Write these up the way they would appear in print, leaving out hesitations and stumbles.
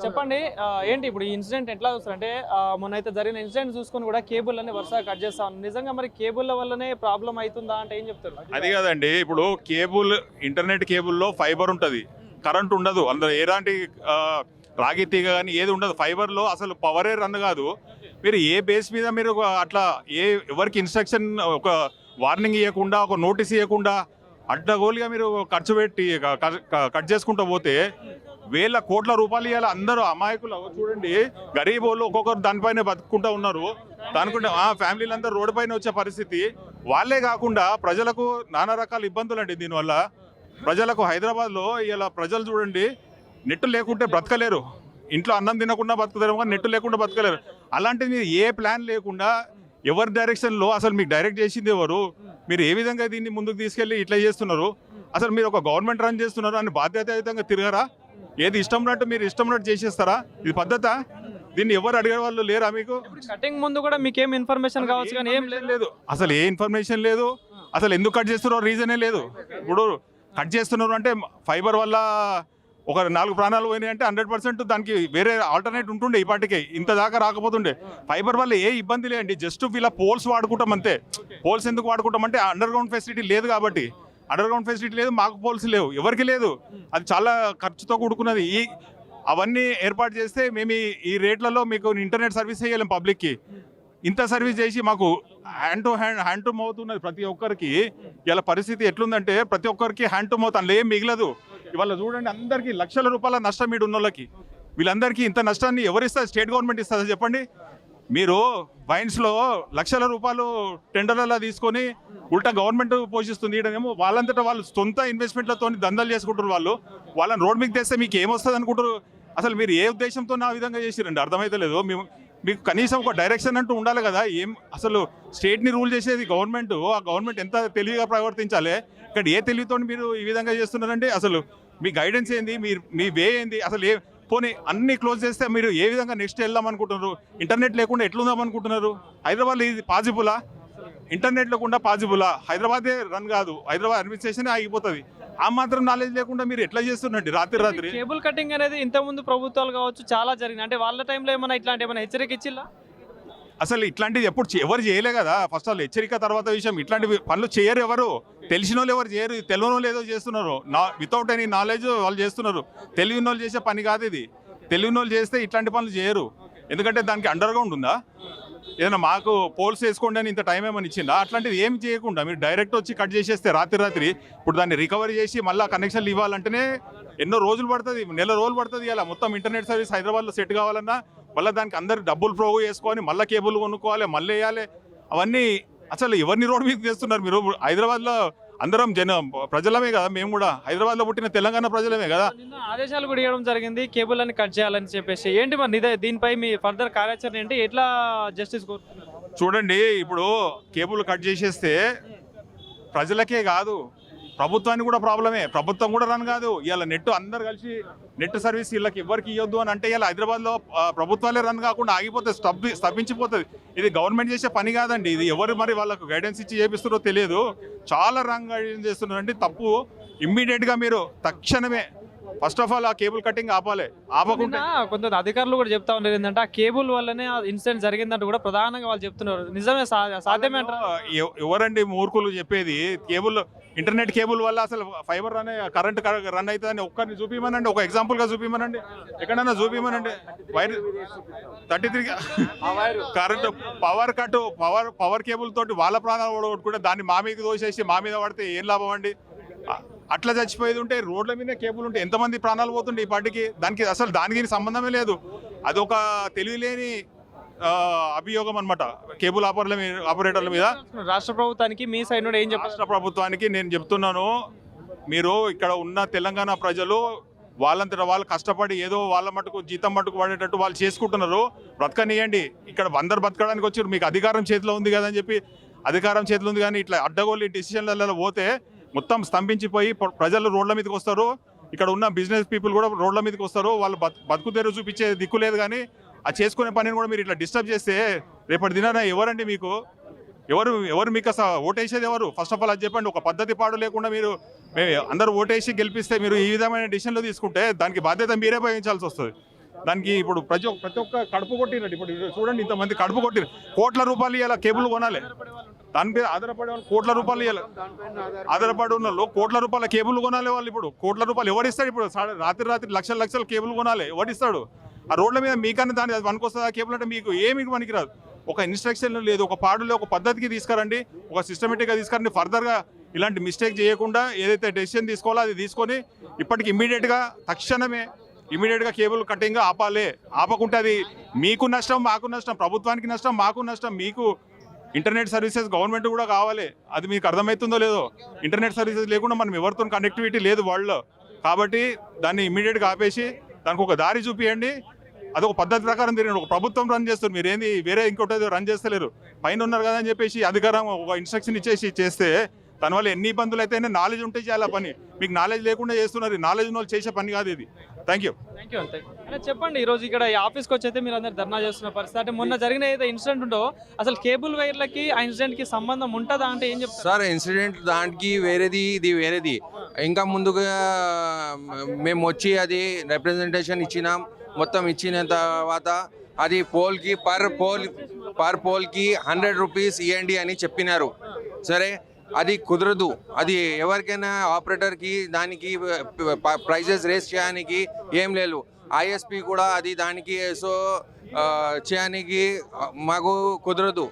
చెప్పండి ఏంటి ఇప్పుడు ఈ ఇన్సిడెంట్ ఎట్లా చూస్తారంటే మొన్న అయితే జరిగిన ఇన్సిడెంట్ చూసుకొని కూడా కేబుల్ అన్ని వరుసగా కట్ చేస్తా ఉన్నారు. నిజంగా మరి కేబుల్ వల్లనే ప్రాబ్లం అవుతుందా అంటే ఏం చెప్తారు? అది కాదండి, ఇప్పుడు కేబుల్ ఇంటర్నెట్ కేబుల్లో ఫైబర్ ఉంటుంది, కరెంట్ ఉండదు. అందులో ఎలాంటి రాగి తీగ కానీ ఏది ఉండదు. ఫైబర్లో అసలు పవరే రన్ కాదు. మీరు ఏ బేస్ మీద మీరు అట్లా ఎవరికి ఇన్స్ట్రక్షన్ ఒక వార్నింగ్ ఇవ్వకుండా ఒక నోటీస్ ఇవ్వకుండా అడ్డగోలుగా మీరు ఖర్చు పెట్టి కట్ చేసుకుంటూ పోతే వేల కోట్ల రూపాయలు ఇవ్వాలి. అందరూ అమాయకులు చూడండి, గరీబ్ వాళ్ళు ఒక్కొక్కరు దానిపైన బతుకుంటూ ఉన్నారు. దానికుంటే ఫ్యామిలీలు అందరూ రోడ్డు పైన వచ్చే పరిస్థితి. వాళ్ళే కాకుండా ప్రజలకు నానా రకాల ఇబ్బందులు అండి. దీనివల్ల ప్రజలకు హైదరాబాద్లో ఇలా ప్రజలు చూడండి, నెట్ లేకుంటే బ్రతకలేరు. ఇంట్లో అన్నం తినకుండా బతుకుతారు కానీ నెట్ లేకుండా బతకలేరు. అలాంటిది మీరు ఏ ప్లాన్ లేకుండా ఎవరి డైరెక్షన్లో అసలు మీకు డైరెక్ట్ చేసింది ఎవరు? మీరు ఏ విధంగా దీన్ని ముందుకు తీసుకెళ్ళి ఇట్లా చేస్తున్నారు? అసలు మీరు ఒక గవర్నమెంట్ రన్ చేస్తున్నారు అని బాధ్యతాయుతంగా తిరగరా? ఏది ఇష్టం ఉన్నట్టు మీరు ఇష్టం ఉన్నట్టు చేసేస్తారా? ఇది పద్ధత? దీన్ని ఎవరు అడిగే వాళ్ళు లేరా మీకు? కటింగ్ ముందు కూడా మీకు ఏం ఇన్ఫర్మేషన్ కావచ్చు కానీ ఏం లేదు, అసలు ఏ ఇన్ఫర్మేషన్ లేదు. అసలు ఎందుకు కట్ చేస్తున్నారో రీజనే లేదు. ఇప్పుడు కట్ చేస్తున్నారు అంటే ఫైబర్ వల్ల ఒక 4 ప్రాణాలు పోయినాయి అంటే 100% దానికి వేరే ఆల్టర్నేట్ ఉంటుండే. ఈ పాటికే ఇంత దాకా రాకపోతుండే. ఫైబర్ వల్ల ఏ ఇబ్బంది లేదండి. జస్ట్ వీళ్ళ పోల్స్ వాడుకుంటాం అంతే. పోల్స్ ఎందుకు వాడుకుంటాం అంటే అండర్ గ్రౌండ్ ఫెసిలిటీ లేదు కాబట్టి. అండర్ గ్రౌండ్ ఫెసిలిటీ లేదు, మాకు పోల్స్ లేవు, ఎవరికి లేదు. అది చాలా ఖర్చుతో కూడుకున్నది. అవన్నీ ఏర్పాటు చేస్తే మేము ఈ రేట్లలో మీకు ఇంటర్నెట్ సర్వీస్ చేయలేం పబ్లిక్కి. ఇంత సర్వీస్ చేసి మాకు హ్యాండ్ టు మౌత్ ఉన్నది ప్రతి ఒక్కరికి. ఇలా పరిస్థితి ఎట్లుందంటే ప్రతి ఒక్కరికి హ్యాండ్ టు మౌత్, అందులో ఏం మిగలదు. ఇవాళ చూడండి, అందరికీ లక్షల రూపాయల నష్టం మీడు ఉన్న వాళ్ళకి. వీళ్ళందరికీ ఇంత నష్టాన్ని ఎవరిస్తారు? స్టేట్ గవర్నమెంట్ ఇస్తుందా చెప్పండి? మీరు వైన్స్లో లక్షల రూపాయలు టెండర్లలో తీసుకొని ఉల్టా గవర్నమెంట్ పోషిస్తుంది. ఈడనేమో వాళ్ళంతటా వాళ్ళు సొంత ఇన్వెస్ట్మెంట్లతో దందాలు చేసుకుంటారు. వాళ్ళని రోడ్ మీకు తెస్తే మీకు ఏమొస్తుంది అనుకుంటారు? అసలు మీరు ఏ ఉద్దేశంతో ఆ విధంగా చేసిరండి అర్థమైతే లేదు. మీకు కనీసం ఒక డైరెక్షన్ అంటూ ఉండాలి కదా. అసలు స్టేట్ని రూల్ చేసేది గవర్నమెంట్. ఆ గవర్నమెంట్ ఎంత తెలివిగా ప్రవర్తించాలి. ఇక్కడ ఏ తెలివితో మీరు ఈ విధంగా చేస్తున్నారంటే అసలు మీ గైడెన్స్ ఏంది? మీ వే ఏంది? అసలు పోనీ అన్ని క్లోజ్ చేస్తే మీరు ఏ విధంగా నెక్స్ట్ వెళ్దాం అనుకుంటున్నారు? ఇంటర్నెట్ లేకుండా ఎట్లుందాం అనుకుంటున్నారు? హైదరాబాద్లో ఇది పాజిబులా? ఇంటర్నెట్ లేకుండా పాజిబులా? హైదరాబాదే రన్ కాదు, హైదరాబాద్ అడ్మినిస్ట్రేషన్ ఆగిపోతుంది. ఆ మాత్రం నాలెడ్జ్ లేకుండా మీరు ఎట్లా చేస్తున్నట్టు రాత్రి కేబుల్ కటింగ్ అనేది ఇంతకుముందు ప్రభుత్వాలు కావచ్చు చాలా జరిగింది. అంటే వాళ్ళ టైంలో ఏమైనా ఇట్లాంటి ఏమైనా హెచ్చరిక ఇచ్చిల్లా? అసలు ఇట్లాంటిది ఎవరు చేయలే కదా. ఫస్ట్ ఆల్ హెచ్చరిక తర్వాత విషయం. ఇట్లాంటి పనులు చేయరు ఎవరు. తెలిసిన వాళ్ళు ఎవరు చేయరు, తెలియని వాళ్ళు ఏదో చేస్తున్నారు. వితౌట్ ఎనీ నాలెడ్జ్ వాళ్ళు చేస్తున్నారు. తెలివిన వాళ్ళు చేసే పని కాదు ఇది. తెలివిన వాళ్ళు చేస్తే ఇట్లాంటి పనులు చేయరు. ఎందుకంటే దానికి అండర్ గ్రౌండ్ ఉందా? ఏదైనా మాకు పోల్స్ వేసుకోండి అని ఇంత టైం ఏమని ఇచ్చిందా? అట్లాంటిది ఏం చేయకుండా మీరు డైరెక్ట్ వచ్చి కట్ చేసేస్తే రాత్రి ఇప్పుడు దాన్ని రికవరీ చేసి మళ్ళీ కనెక్షన్లు ఇవ్వాలంటేనే ఎన్నో రోజులు పడుతుంది, నెల రోజులు పడుతుంది. ఇలా మొత్తం ఇంటర్నెట్ సర్వీస్ హైదరాబాద్లో సెట్ కావాలన్నా మళ్ళీ దానికి అందరు డబ్బులు ప్రోగు చేసుకొని మళ్ళీ కేబుల్ కొనుక్కోవాలి, మళ్ళీ వేయాలి. అవన్నీ అసలు ఎవరిని రోడ్డు మీద చేస్తున్నారు మీరు? హైదరాబాద్లో అందరం ప్రజలమే కదా, మేము కూడా హైదరాబాద్లో పుట్టిన తెలంగాణ ప్రజలమే కదా. ఆదేశాలు కూడా ఇవ్వడం జరిగింది కేబుల్ అని కట్ చేయాలని చెప్పేసి. ఏంటి మరి దీనిపై మీ ఫర్దర్ కార్యాచరణ ఏంటి? ఎట్లా జస్టిస్ కోరుతున్నారు? చూడండి, ఇప్పుడు కేబుల్ కట్ చేసేస్తే ప్రజలకే కాదు ప్రభుత్వానికి కూడా ప్రాబ్లమే. ప్రభుత్వం కూడా రన్ కాదు. ఇవాళ నెట్ అందరు కలిసి నెట్ సర్వీస్ వీళ్ళకి ఎవరికి ఇవ్వద్దు అని అంటే ఇలా హైదరాబాద్లో ప్రభుత్వాలే రన్ కాకుండా ఆగిపోతే స్థాపించిపోతుంది. ఇది గవర్నమెంట్ చేసే పని కాదండి. ఇది ఎవరు మరి వాళ్ళకు గైడెన్స్ ఇచ్చి చేపిస్తారో తెలియదు. చాలా రాంగ్ గైడెన్స్ చేస్తున్నారంటే తప్పు. ఇమ్మీడియట్గా మీరు తక్షణమే ఫస్ట్ ఆఫ్ ఆల్ ఆ కేబుల్ కటింగ్ ఆపకుండా కొంత అధికారులు కూడా చెప్తా ఉన్నారు ఏంటంటే ఆ కేబుల్ వల్లనే ఇన్సిడెంట్ జరిగిందంటూ కూడా ప్రధానంగా వాళ్ళు చెప్తున్నారు. నిజమే, సాధ్యమే అంటారు? ఎవరండి మూర్ఖులు చెప్పేది? ఇంటర్నెట్ కేబుల్ వల్ల అసలు ఫైబర్ అనే కరెంట్ రన్ అవుతుందని ఒక్కరిని చూపిమనండి, ఒక ఎగ్జాంపుల్గా చూపిమనండి, ఎక్కడన్నా చూపిమనండి. Wire 33 current power cut power cable తోటి వాళ్ళ ప్రాణాలు ఓడగొట్టుకుంటే దాన్ని మా మీద దోసేసి మా మీద పడితే ఏం లాభం అండి? అట్లా చచ్చిపోయేది ఉంటే రోడ్ల మీద కేబుల్ ఉంటే ఎంతమంది ప్రాణాలు పోతుండే ఈ పార్టీకి? దానికి సంబంధమే లేదు. అదొక తెలివిలేని అభియోగం అనమాట కేబుల్ ఆపరేటర్ల మీద. రాష్ట్ర ప్రభుత్వానికి మీ సైడ్ నుండి ఏం చెప్పారు? రాష్ట్ర ప్రభుత్వానికి నేను చెప్తున్నాను, మీరు ఇక్కడ ఉన్న తెలంగాణ ప్రజలు వాళ్ళంతటా వాళ్ళు కష్టపడి ఏదో వాళ్ళ మటుకు జీతం మటుకు పడేటట్టు వాళ్ళు చేసుకుంటున్నారు. బ్రతకనియండి. ఇక్కడ అందరు బతకడానికి వచ్చారు. మీకు అధికారం చేతిలో ఉంది కదా అని చెప్పి అధికారం చేతిలో ఉంది కానీ ఇట్లా అడ్డగోలు డిసిషన్లలో పోతే మొత్తం స్తంభించిపోయి ప్రజలు రోడ్ల మీదకి వస్తారు. ఇక్కడ ఉన్న బిజినెస్ పీపుల్ కూడా రోడ్ల మీదకి వస్తారు. వాళ్ళు బతుకు తెరు చూపించే దిక్కు లేదు. కానీ ఆ చేసుకునే పనిని కూడా మీరు ఇట్లా డిస్టర్బ్ చేస్తే రేపటి దినాన ఎవరండి మీకు? ఎవరు మీకు అసలు ఓటేసేది ఎవరు? ఫస్ట్ ఆఫ్ ఆల్ అది చెప్పండి. ఒక పద్ధతి పాడు లేకుండా మీరు అందరూ ఓటేసి గెలిపిస్తే మీరు ఈ విధమైన డిసిషన్లు తీసుకుంటే దానికి బాధ్యత మీరే వహించాల్సి వస్తుంది. దానికి ఇప్పుడు ప్రతి ఒక్క కడుపు కొట్టినట్టు ఇప్పుడు చూడండి, ఇంతమంది కడుపు కొట్టిరు. కోట్ల రూపాయలు ఇవ్వాలి కేబుల్ కొనాలి, దాని మీద ఆధారపడే వాళ్ళు కోట్ల రూపాయలు ఇవ్వాలి. ఆధారపడి ఉన్న వాళ్ళు కోట్ల రూపాయల కేబుల్ కొనాలి. వాళ్ళు ఇప్పుడు కోట్ల రూపాయలు ఎవరిస్తాడు? ఇప్పుడు రాత్రి లక్షల కేబుల్ కొనాలి, ఎవరిస్తాడు? ఆ రోడ్ల మీద మీకన్నా దాని అది పనికొస్తుంది ఆ కేబుల్ అంటే మీకు ఏమి పనికిరాదు. ఒక ఇన్స్ట్రక్షన్ లేదు, ఒక పాడులో ఒక పద్ధతికి తీసుకురండి, ఒక సిస్టమేటిక్గా తీసుకురండి. ఫర్దర్గా ఇలాంటి మిస్టేక్ చేయకుండా ఏదైతే డెసిషన్ తీసుకోవాలో అది తీసుకొని ఇప్పటికి ఇమ్మీడియట్గా తక్షణమే ఇమీడియట్గా కేబుల్ కటింగ్ ఆపాలి. ఆపకుంటే అది మీకు నష్టం, మాకు నష్టం, ప్రభుత్వానికి నష్టం, మాకు నష్టం. మీకు ఇంటర్నెట్ సర్వీసెస్ గవర్నమెంట్ కూడా కావాలి, అది మీకు అర్థమవుతుందో లేదో. ఇంటర్నెట్ సర్వీసెస్ లేకుండా మనం ఎవరితో కనెక్టివిటీ లేదు వరల్డ్లో. కాబట్టి దాన్ని ఇమీడియట్గా ఆపేసి దానికి ఒక దారి చూపియండి. అదొక పద్ధతి ప్రకారం తిరిగి ఒక ప్రభుత్వం రన్ చేస్తారు, మీరు ఏంది వేరే ఇంకోటి రన్ చేస్తలేరు. పైన ఉన్నారు కదా అని చెప్పేసి అధికారం ఒక ఇన్స్ట్రక్షన్ ఇచ్చేసి చేస్తే దానివల్ల ఎన్ని ఇబ్బందులు అయితే నాలెడ్జ్ ఉంటే చేయాలి ఆ పని. మీకు నాలెడ్జ్ లేకుండా చేస్తున్నారు, నాలెడ్జ్ ఉన్న వాళ్ళు చేసే పని కాదు ఇది. థ్యాంక్ యూ అంతే. అంటే చెప్పండి, ఈరోజు ఇక్కడ ఈ ఆఫీస్కి వచ్చి అయితే మీరు అందరు ధర్నా చేస్తున్న పరిస్థితి, అంటే మొన్న జరిగిన ఏదో ఇన్సిడెంట్ ఉందో అసలు కేబుల్ వైర్లకి ఆ ఇన్సిడెంట్కి సంబంధం ఉంటుందా అంటే ఏం చెప్తారు? సార్ ఇన్సిడెంట్ దానికి వేరేది, ఇది వేరేది. ఇంకా ముందుగా మేము వచ్చి అది రిప్రజెంటేషన్ ఇచ్చినాం. మొత్తం ఇచ్చిన తర్వాత అది పోల్కి పర్ పోల్కి 100 రూపీస్ ఇవ్వండి అని చెప్పినారు. సరే, అది కుదరదు. అది ఎవరికైనా ఆపరేటర్కి దానికి ప్రైజెస్ రేస్ చేయడానికి ఏం లేదు. ఐఎస్పి కూడా అది దానికి సో చేయడానికి మాకు కుదరదు.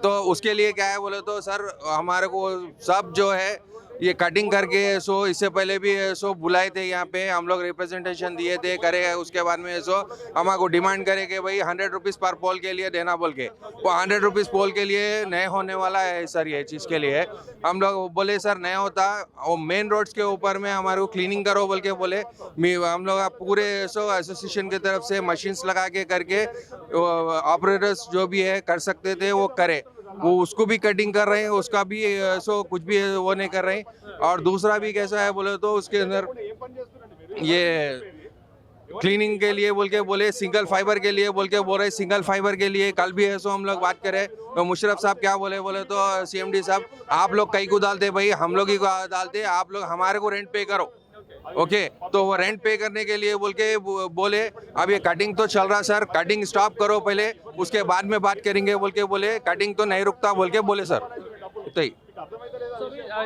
तो उसके लिए क्या है बोले तो सर हमारे को सब जो है ये कटिंग करके सो इससे पहले भी सो बुलाए थे यहाँ पे, हम लोग रिप्रेजेंटेशन दिए थे करे। उसके बाद में सो हमारे को डिमांड करे कि भाई 100 रुपीज़ पर पोल के लिए देना बोल के, वो 100 रुपीज़ पोल के लिए नहीं होने वाला है सर ये चीज़ के लिए। हम लोग बोले सर नहीं होता, वो मेन रोड्स के ऊपर में हमारे को क्लीनिंग करो बोल के बोले। हम लोग पूरे सो एसोसिएशन की तरफ से मशीन्स लगा के करके ऑपरेटर्स जो भी है कर सकते थे वो करे। वो उसको भी कटिंग कर रहे हैं, उसका भी सो कुछ भी वो नहीं कर रहे हैं। और दूसरा भी कैसा है बोले तो उसके अंदर ये क्लीनिंग के लिए बोल के बोले, सिंगल फाइबर के लिए बोल के बोल रहे, सिंगल फाइबर के लिए कल भी है सो हम लोग बात करें तो मुशर्रफ साहब क्या बोले तो सीएमडी साहब आप लोग कई को डालते भाई, हम लोग ही को डालते, आप लोग हमारे को रेंट पे करो। ओके तो वो रेंट पे करने के लिए बोल के बोले अब ये कटिंग तो चल रहा सर, कटिंग स्टॉप करो पहले, उसके बाद में बात करेंगे बोल के बोले। कटिंग तो नहीं रुकता बोल के बोले सर। तो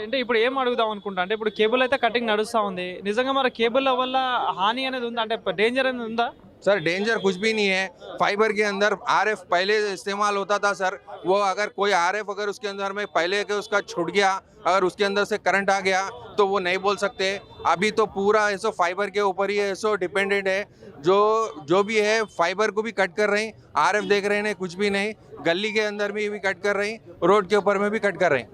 అంటే ఇప్పుడు ఏం అడుగుదాం అనుకుంటా అంటే ఇప్పుడు కేబుల్ అయితే కటింగ్ నడుస్తూ ఉంది, నిజంగా మరి కేబుల్ వల్ల హాని అనేది ఉందా, అంటే డేంజర్ అనేది ఉందా? सर डेंजर कुछ भी नहीं है। फाइबर के अंदर आरएफ पहले इस्तेमाल होता था सर, वो अगर कोई आरएफ अगर उसके अंदर में पहले के उसका छूट गया, अगर उसके अंदर से करंट आ गया तो वो नहीं बोल सकते। अभी तो पूरा ऐसो फाइबर के ऊपर ही ऐसो डिपेंडेंट है। जो भी है फाइबर को भी कट कर रहे हैं, आरएफ देख रहे हैं कुछ भी नहीं, गली के अंदर में भी कट कर रहे हैं, रोड के ऊपर में भी कट कर रहे हैं।